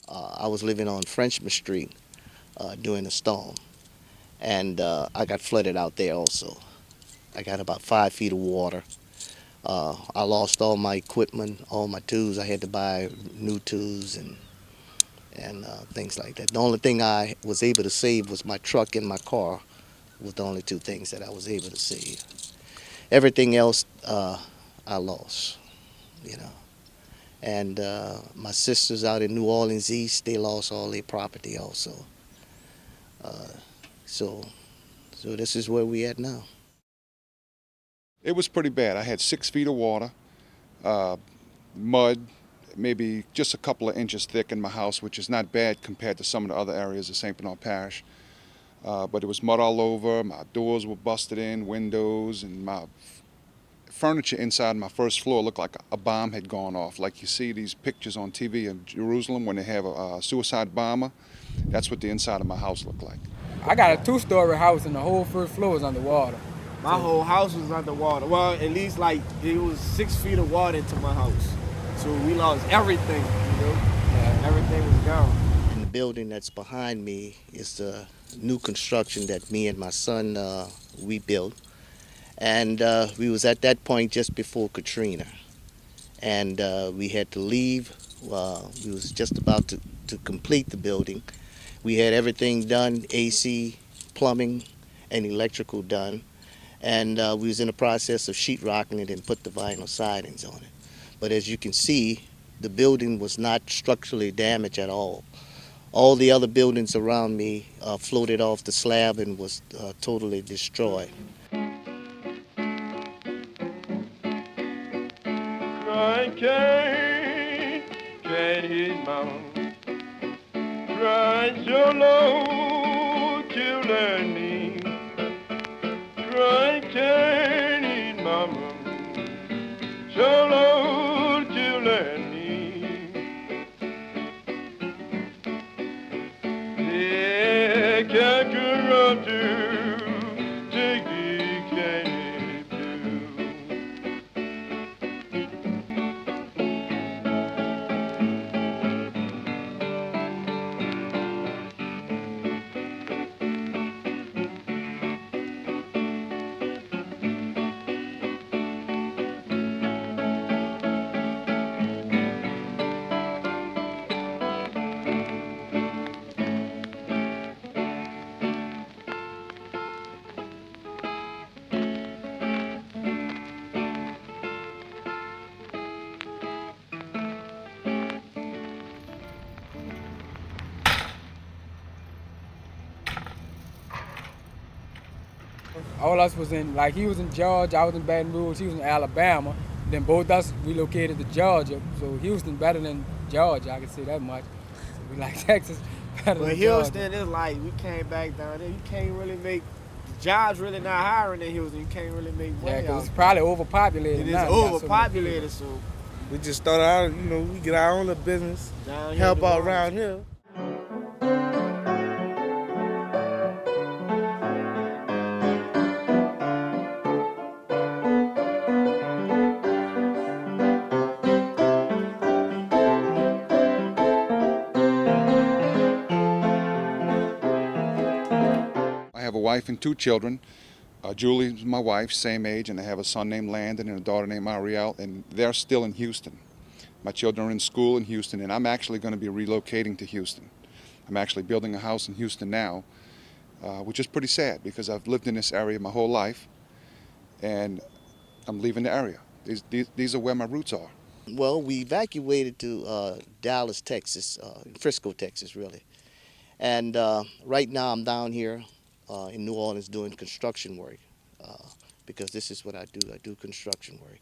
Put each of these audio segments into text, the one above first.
I was living on Frenchman Street during the storm, and I got flooded out there also. I got about 5 feet of water. I lost all my equipment, all my tools. I had to buy new tools and things like that. The only thing I was able to save was my truck and my car. Was the only two things that I was able to save. Everything else I lost, you know. And my sisters out in New Orleans East, they lost all their property also. Uh, so, so this is where we at now. It was pretty bad. I had 6 feet of water, mud, maybe just a couple of inches thick in my house, which is not bad compared to some of the other areas of St. Bernard Parish. But it was mud all over. My doors were busted in, windows, and my furniture inside my first floor looked like a bomb had gone off. Like you see these pictures on TV in Jerusalem when they have a suicide bomber. That's what the inside of my house looked like. I got a 2-story house and the whole first floor is underwater. My whole house was underwater. Well, at least like it was 6 feet of water into my house. So we lost everything, you know? Yeah. Everything was gone. And the building that's behind me is the new construction that me and my son, we built. And we was at that point just before Katrina. And we had to leave. We was just about to complete the building. We had everything done, AC, plumbing, and electrical done. And we was in the process of sheetrocking it and put the vinyl sidings on it. But as you can see, the building was not structurally damaged at all. All the other buildings around me floated off the slab and was totally destroyed. Crying can't his mama. Crying so low till her knee. Crying can't his mama. So low till her knee. Yeah, can't corrupt her. Take it, can't do. All us was in, like he was in Georgia, I was in Baton Rouge, he was in Alabama. Then both us relocated to Georgia. So Houston better than Georgia, I can say that much. So we like Texas better But than Houston Georgia. is like, we came back down there, you can't really make, the jobs really not hiring in Houston, you can't really make money. Yeah, because out it's probably overpopulated. It is now. You got so many overpopulated, so We just started out, you know, we get our own little business, down here help in New out Orleans. around here. I have a wife and 2 children. Julie's my wife, same age, and I have a son named Landon and a daughter named Ariel, and they're still in Houston. My children are in school in Houston, and I'm actually going to be relocating to Houston. I'm actually building a house in Houston now, which is pretty sad because I've lived in this area my whole life, and I'm leaving the area. These are where my roots are. Well, we evacuated to Dallas, Texas, Frisco, Texas, really. And right now I'm down here in New Orleans doing construction work because this is what I do. I do construction work.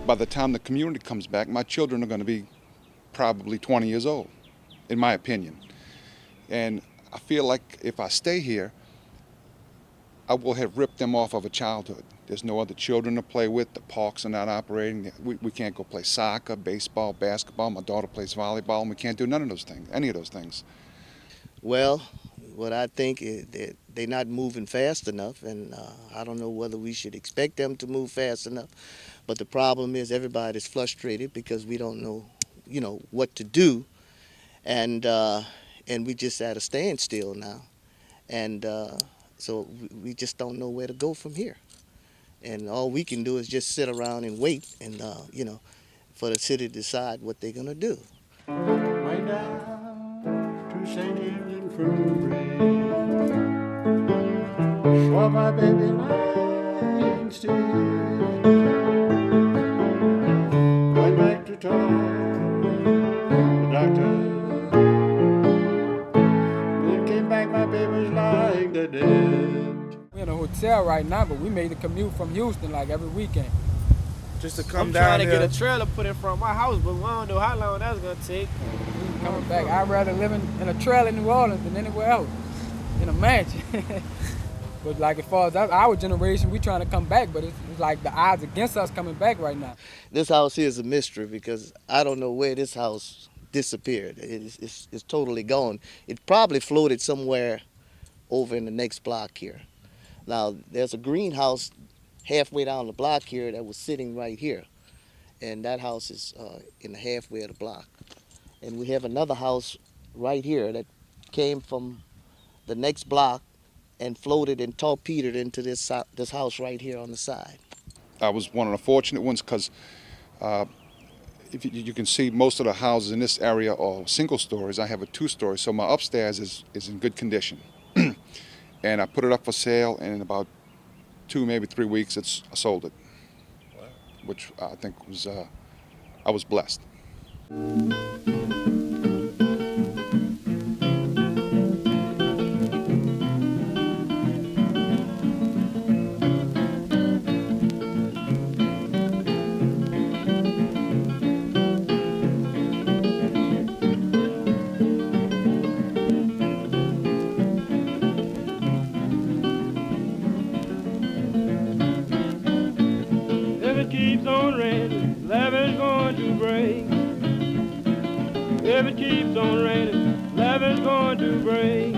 by the time the community comes back, my children are going to be probably 20 years old, in my opinion. And I feel like if I stay here, I will have ripped them off of a childhood. There's no other children to play with. The parks are not operating. We can't go play soccer, baseball, basketball. My daughter plays volleyball, and we can't do none of those things, any of those things. Well, what I think is that they're not moving fast enough, and I don't know whether we should expect them to move fast enough. But the problem is everybody's frustrated because we don't know, what to do, and we just at a standstill now, and so we just don't know where to go from here. And all we can do is just sit around and wait, and for the city to decide what they're gonna do. Way down to St. James and Fruity, swore my baby lying still. Went back to town, the doctor. When it came back, my baby was like the dead. We're in a hotel right now, but we made the commute from Houston like every weekend. Just to come I'm down trying to here. get a trailer put in front of my house, but we don't know how long that's gonna take. Coming back, I'd rather live in a trailer in New Orleans than anywhere else, in a mansion. But like as far as our generation, we trying to come back, but it's like the odds against us coming back right now. This house here is a mystery because I don't know where this house disappeared. It's totally gone. It probably floated somewhere over in the next block here. Now, there's a greenhouse halfway down the block here that was sitting right here. And that house is in the halfway of the block. And we have another house right here that came from the next block and floated and torpedoed into this house right here on the side. I was one of the fortunate ones because if you can see most of the houses in this area are single stories. I have a 2-story, so my upstairs is in good condition. And I put it up for sale, and in about 2, maybe 3 weeks, I sold it. Wow. Which I think was, I was blessed. If it keeps on raining, Levees going to break. If it keeps on raining, Levees going to break.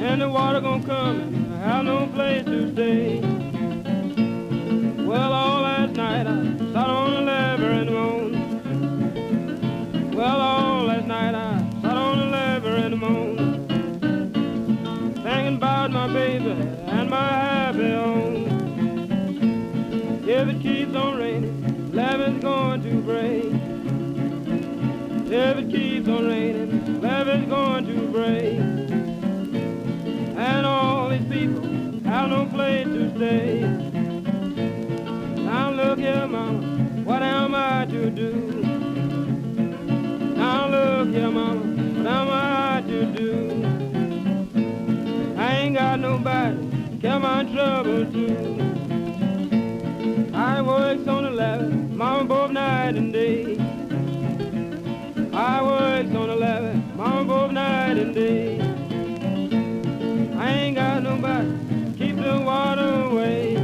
And the water gonna come and I have no place to stay. Well, all last night I sat on the levee and moaned. Well, all last night I sat on the levee and moaned, thinking about my baby and my happy home. If it keeps on raining, Levees going to break. If it keeps on raining, Levees going to break. And all these people have no place to stay. Now look here, mama, what am I to do? Now look here, mama, what am I to do? I ain't got nobody to care my trouble to. I works on the levee, mama, both night and day. I works on the levee, mama, both night and day. I ain't got nobody to keep the water away.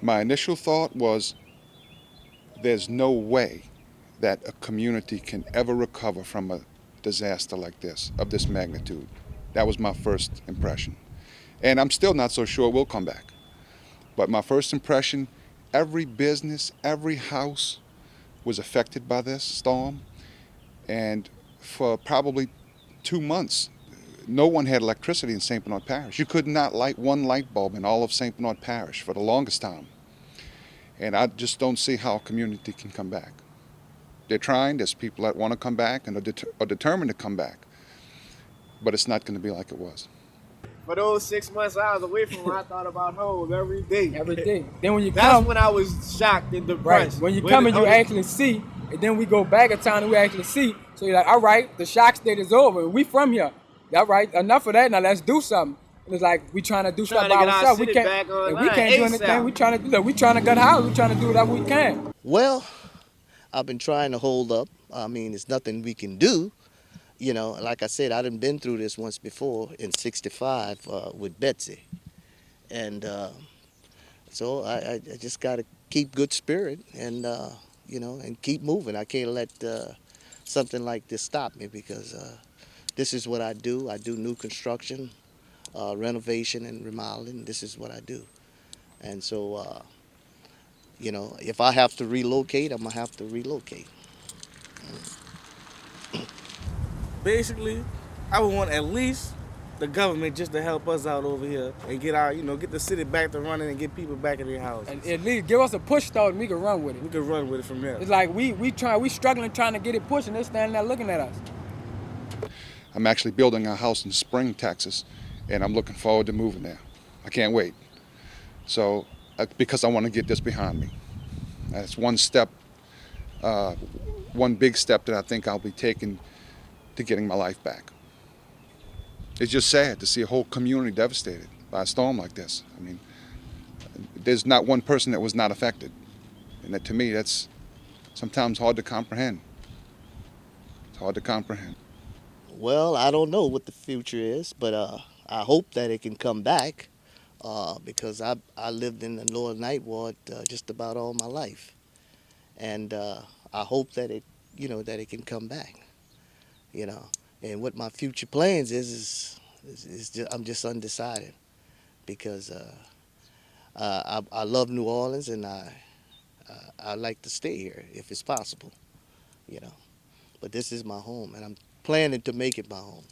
My initial thought was there's no way that a community can ever recover from a disaster like this, of this magnitude. That was my first impression. And I'm still not so sure it will come back. But my first impression, every business, every house was affected by this storm. And for probably 2 months, no one had electricity in St. Bernard Parish. You could not light one light bulb in all of St. Bernard Parish for the longest time. And I just don't see how a community can come back. They're trying. There's people that want to come back and are determined to come back. But it's not going to be like it was. For those 6 months I was away from home, I thought about home every day. Every day. Then when you That's come, when I was shocked and right? depressed. When you come and you actually see, and then we go back in town and we actually see. So you're like, all right, the shock state is over. We from here. All right, enough of that. Now let's do something. And it's like we trying to do stuff by ourselves. We can't. We can't do anything. We trying to we trying to gut house. We trying to do whatever we can. Well, I've been trying to hold up. I mean, it's nothing we can do. You know, like I said, I done been through this once before in '65 with Betsy. And so I just got to keep good spirit and, you know, and keep moving. I can't let something like this stop me because this is what I do. I do new construction, renovation and remodeling. This is what I do. And so, you know, if I have to relocate, I'm going to have to relocate. Basically, I would want at least the government just to help us out over here and get our, get the city back to running and get people back in their houses. And at least give us a push start and we can run with it. We can run with it from there. It's like we struggling trying to get it pushed and they're standing there looking at us. I'm actually building a house in Spring, Texas, and I'm looking forward to moving there. I can't wait. So, because I want to get this behind me. That's one step, one big step that I think I'll be taking to getting my life back. It's just sad to see a whole community devastated by a storm like this. I mean, there's not one person that was not affected. And that, to me, that's sometimes hard to comprehend. It's hard to comprehend. Well, I don't know what the future is, but I hope that it can come back because I lived in the Lower Ninth Ward just about all my life. And I hope that it, that it can come back. And what my future plans is just, I'm just undecided because I love New Orleans and I like to stay here if it's possible, But this is my home and I'm planning to make it my home.